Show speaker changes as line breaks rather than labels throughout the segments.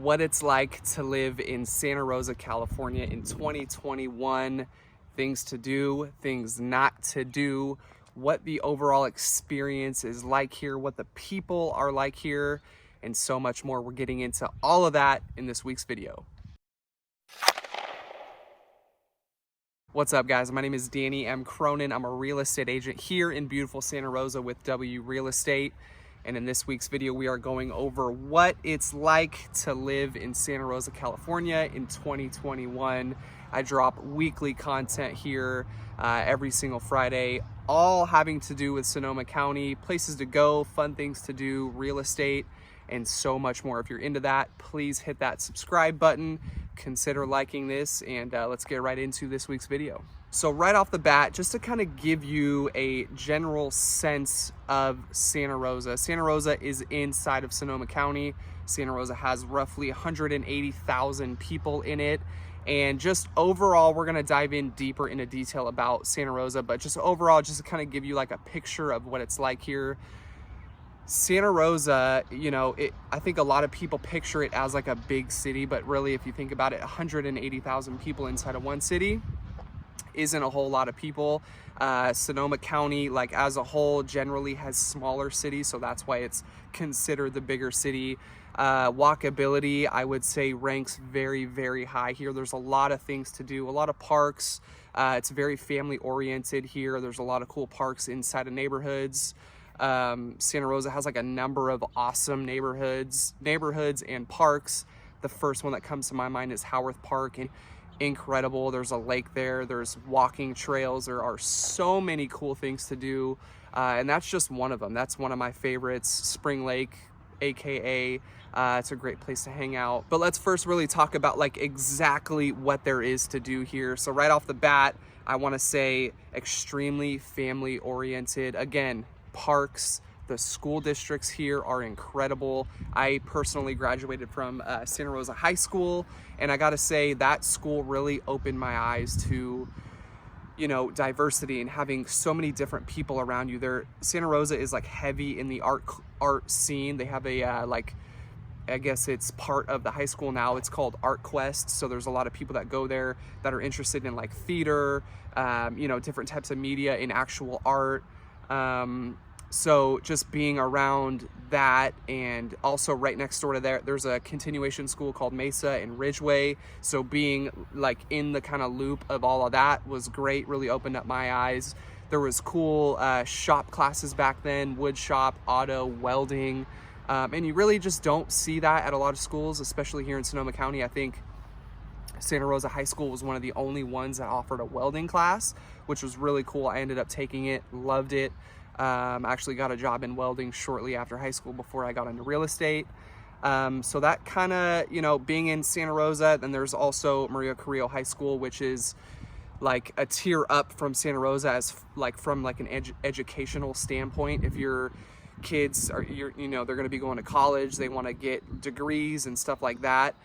what it's like to live in Santa Rosa, California in 2021, things to do, things not to do, what the overall experience is like here, what the people are like here, and so much more. We're getting into all of that in this week's video. What's up, guys? My name is Danny M. Cronin. I'm a real estate agent here in beautiful Santa Rosa with W Real Estate. And in this week's video, we are going over what it's like to live in Santa Rosa, California in 2021. I drop weekly content here every single Friday, all having to do with Sonoma County, places to go, fun things to do, real estate, and so much more. If you're into that, please hit that subscribe button, consider liking this, and let's get right into this week's video. So right off the bat, just to kind of give you a general sense of Santa Rosa. Santa Rosa is inside of Sonoma County. Santa Rosa has roughly 180,000 people in it. And just overall, we're gonna dive in deeper into detail about Santa Rosa, but just overall, just to kind of give you like a picture of what it's like here. Santa Rosa, you know, I think a lot of people picture it as like a big city, but really if you think about it, 180,000 people inside of one city isn't a whole lot of people. Sonoma County, like as a whole, generally has smaller cities, so that's why it's considered the bigger city. Walkability, I would say, ranks very, very high here. There's a lot of things to do, a lot of parks. It's very family oriented here. There's a lot of cool parks inside of neighborhoods. Santa Rosa has like a number of awesome neighborhoods and parks. The first one that comes to my mind is Howarth Park, and incredible. There's a lake there, there's walking trails, there are so many cool things to do, and that's just one of them. That's one of my favorites, Spring Lake, aka it's a great place to hang out. But let's first really talk about like exactly what there is to do here. So right off the bat, I want to say extremely family oriented. Again, parks, the school districts here are incredible. I personally graduated from Santa Rosa High School, and I gotta say that school really opened my eyes to, you know, diversity and having so many different people around you. There, Santa Rosa is like heavy in the art scene. They have a like, I guess it's part of the high school now. It's called Art Quest. So there's a lot of people that go there that are interested in like theater, you know, different types of media in actual art. So just being around that, and also right next door to there, there's a continuation school called Mesa and Ridgeway. So being like in the kind of loop of all of that was great, really opened up my eyes. There was cool shop classes back then, wood shop, auto, welding. And you really just don't see that at a lot of schools, especially here in Sonoma County. I think Santa Rosa High School was one of the only ones that offered a welding class, which was really cool. I ended up taking it, loved it. Actually got a job in welding shortly after high school before I got into real estate. So that kind of, you know, being in Santa Rosa. Then there's also Maria Carrillo High School, which is like a tier up from Santa Rosa as like from like an educational standpoint. If your kids are, you know, they're going to be going to college, they want to get degrees and stuff like that,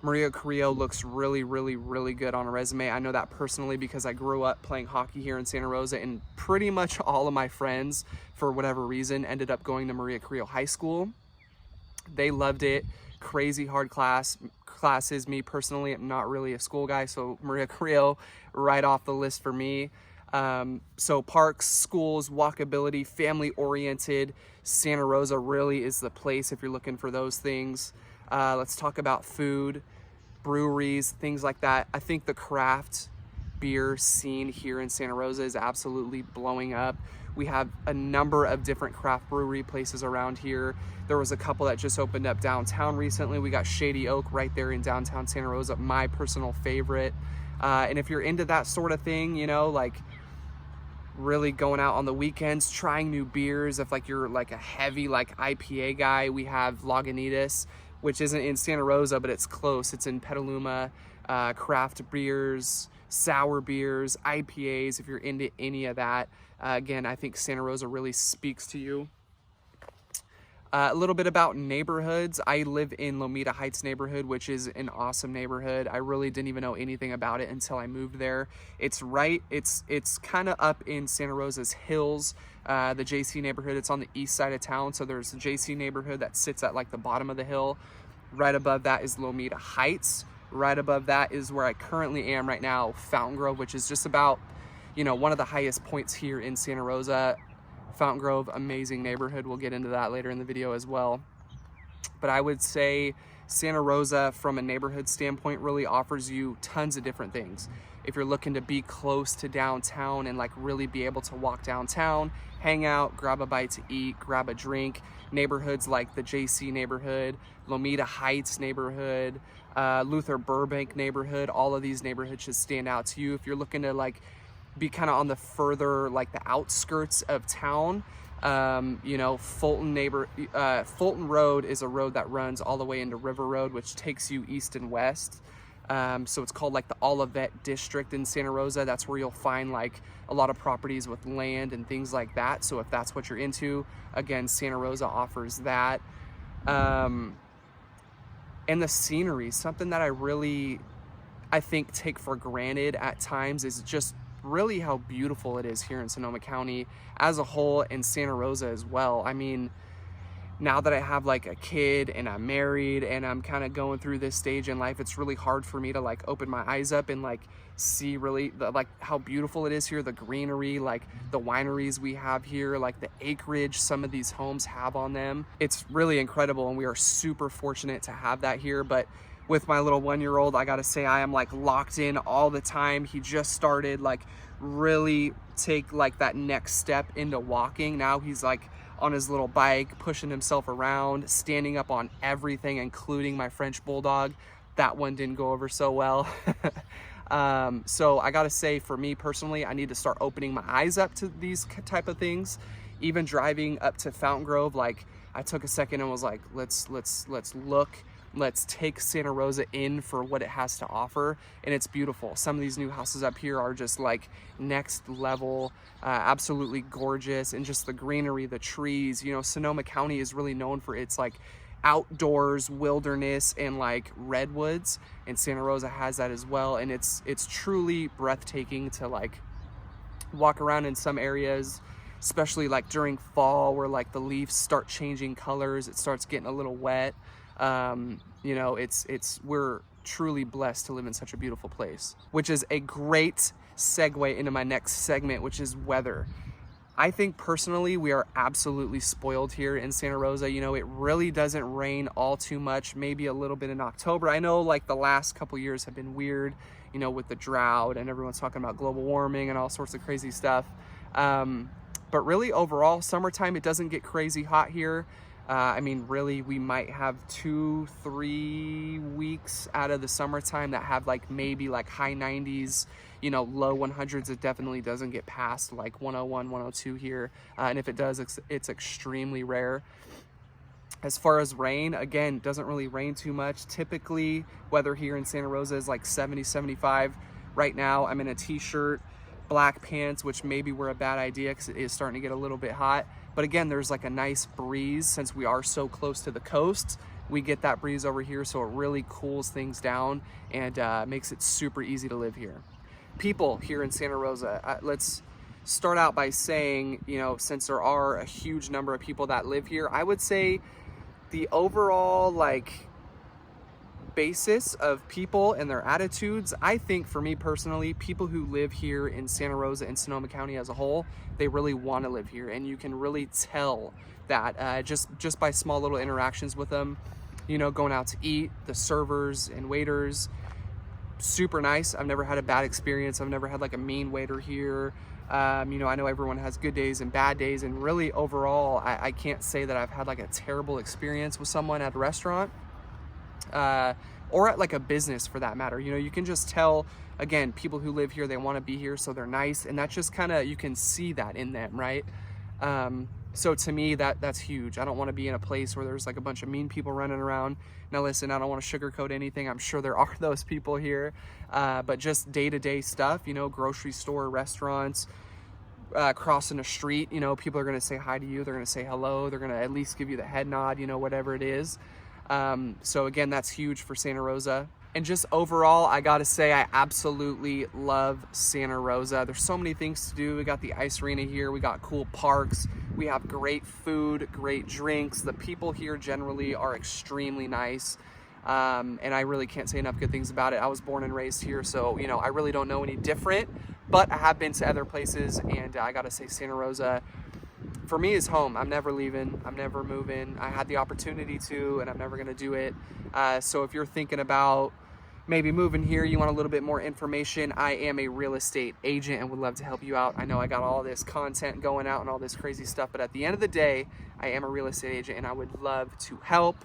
Maria Carrillo looks really, really, really good on a resume. I know that personally because I grew up playing hockey here in Santa Rosa, and pretty much all of my friends, for whatever reason, ended up going to Maria Carrillo High School. They loved it. Crazy hard classes. Me personally, I'm not really a school guy, so Maria Carrillo right off the list for me. So parks, schools, walkability, family oriented. Santa Rosa really is the place if you're looking for those things. Let's talk about food, breweries, things like that. I think the craft beer scene here in Santa Rosa is absolutely blowing up. We have a number of different craft brewery places around here. There was a couple that just opened up downtown recently. We got Shady Oak right there in downtown Santa Rosa, my personal favorite. And if you're into that sort of thing, you know, like really going out on the weekends, trying new beers. If like you're like a heavy like IPA guy, we have Lagunitas, which isn't in Santa Rosa, but it's close. It's in Petaluma. Craft beers, sour beers, IPAs, if you're into any of that. Again, I think Santa Rosa really speaks to you. A little bit about neighborhoods. I live in Lomita Heights neighborhood, which is an awesome neighborhood. I really didn't even know anything about it until I moved there. It's kind of up in Santa Rosa's hills, the JC neighborhood. It's on the east side of town. So there's the JC neighborhood that sits at like the bottom of the hill. Right above that is Lomita Heights. Right above that is where I currently am right now, Fountain Grove, which is just about, one of the highest points here in Santa Rosa. Fountain Grove, amazing neighborhood. We'll get into that later in the video as well. But I would say Santa Rosa, from a neighborhood standpoint, really offers you tons of different things. If you're looking to be close to downtown and like really be able to walk downtown, hang out, grab a bite to eat, grab a drink, neighborhoods like the JC neighborhood, Lomita Heights neighborhood, Luther Burbank neighborhood, all of these neighborhoods should stand out to you. If you're looking to like be kind of on the further, like the outskirts of town, Fulton Road is a road that runs all the way into River Road, which takes you east and west. So it's called like the Olivet District in Santa Rosa. That's where you'll find like a lot of properties with land and things like that. So if that's what you're into, again, Santa Rosa offers that. And the scenery, something that I think take for granted at times, is just really how beautiful it is here in Sonoma County as a whole, and Santa Rosa as well. I mean, now that I have like a kid and I'm married and I'm kind of going through this stage in life, it's really hard for me to like open my eyes up and like see really like how beautiful it is here, the greenery, like the wineries we have here, like the acreage some of these homes have on them. It's really incredible, and we are super fortunate to have that here. But with my little 1-year-old, I gotta say, I am like locked in all the time. He just started like really take like that next step into walking. Now he's like on his little bike, pushing himself around, standing up on everything, including my French Bulldog. That one didn't go over so well. So I gotta say, for me personally, I need to start opening my eyes up to these type of things. Even driving up to Fountain Grove, like I took a second and was like, let's look. Let's take Santa Rosa in for what it has to offer, and it's beautiful. Some of these new houses up here are just like next level, absolutely gorgeous, and just the greenery, the trees. Sonoma County is really known for its like outdoors, wilderness, and like redwoods, and Santa Rosa has that as well. And it's truly breathtaking to like walk around in some areas, especially like during fall, where like the leaves start changing colors, it starts getting a little wet. We're truly blessed to live in such a beautiful place, which is a great segue into my next segment, which is weather. I think personally we are absolutely spoiled here in Santa Rosa. It really doesn't rain all too much, maybe a little bit in October. I know like the last couple years have been weird, with the drought, and everyone's talking about global warming and all sorts of crazy stuff. But really overall, summertime, it doesn't get crazy hot here. I mean, really, we might have 2-3 weeks out of the summertime that have like maybe like high 90s, low 100s. It definitely doesn't get past like 101, 102 here. And if it does, it's extremely rare. As far as rain, again, doesn't really rain too much. Typically, weather here in Santa Rosa is like 70, 75. Right now, I'm in a t-shirt, black pants, which maybe were a bad idea because it is starting to get a little bit hot. But again, there's like a nice breeze. Since we are so close to the coast, we get that breeze over here, so it really cools things down and makes it super easy to live here. People here in Santa Rosa, let's start out by saying, since there are a huge number of people that live here, I would say the overall like basis of people and their attitudes, I think for me personally, people who live here in Santa Rosa and Sonoma County as a whole, they really want to live here, and you can really tell that just by small little interactions with them. Going out to eat, the servers and waiters, super nice. I've never had a bad experience. I've never had like a mean waiter here. I know everyone has good days and bad days, and really overall, I can't say that I've had like a terrible experience with someone at a restaurant. Or at like a business for that matter. You can just tell, again, people who live here, they want to be here, so they're nice, and that's just kind of, you can see that in them, right? So to me, that's huge. I don't want to be in a place where there's like a bunch of mean people running around. Now listen, I don't want to sugarcoat anything. I'm sure there are those people here, but just day-to-day stuff, grocery store, restaurants, crossing a street, people are going to say hi to you. They're going to say hello. They're going to at least give you the head nod, whatever it is. So again, that's huge for Santa Rosa. And just overall, I gotta say, I absolutely love Santa Rosa. There's so many things to do. We got the ice arena here. We got cool parks. We have great food, great drinks. The people here generally are extremely nice. and I really can't say enough good things about it. I was born and raised here, so you know, I really don't know any different, but I have been to other places, and I gotta say Santa Rosa for me is home. I'm never leaving, I'm never moving. I had the opportunity to, and I'm never gonna do it. So if you're thinking about maybe moving here, you want a little bit more information, I am a real estate agent and would love to help you out. I know I got all this content going out and all this crazy stuff, but at the end of the day, I am a real estate agent and I would love to help.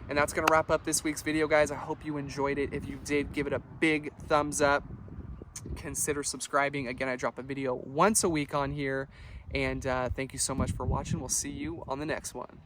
And that's gonna wrap up this week's video, guys. I hope you enjoyed it. If you did, give it a big thumbs up. Consider subscribing. Again, I drop a video once a week on here. And thank you so much for watching. We'll see you on the next one.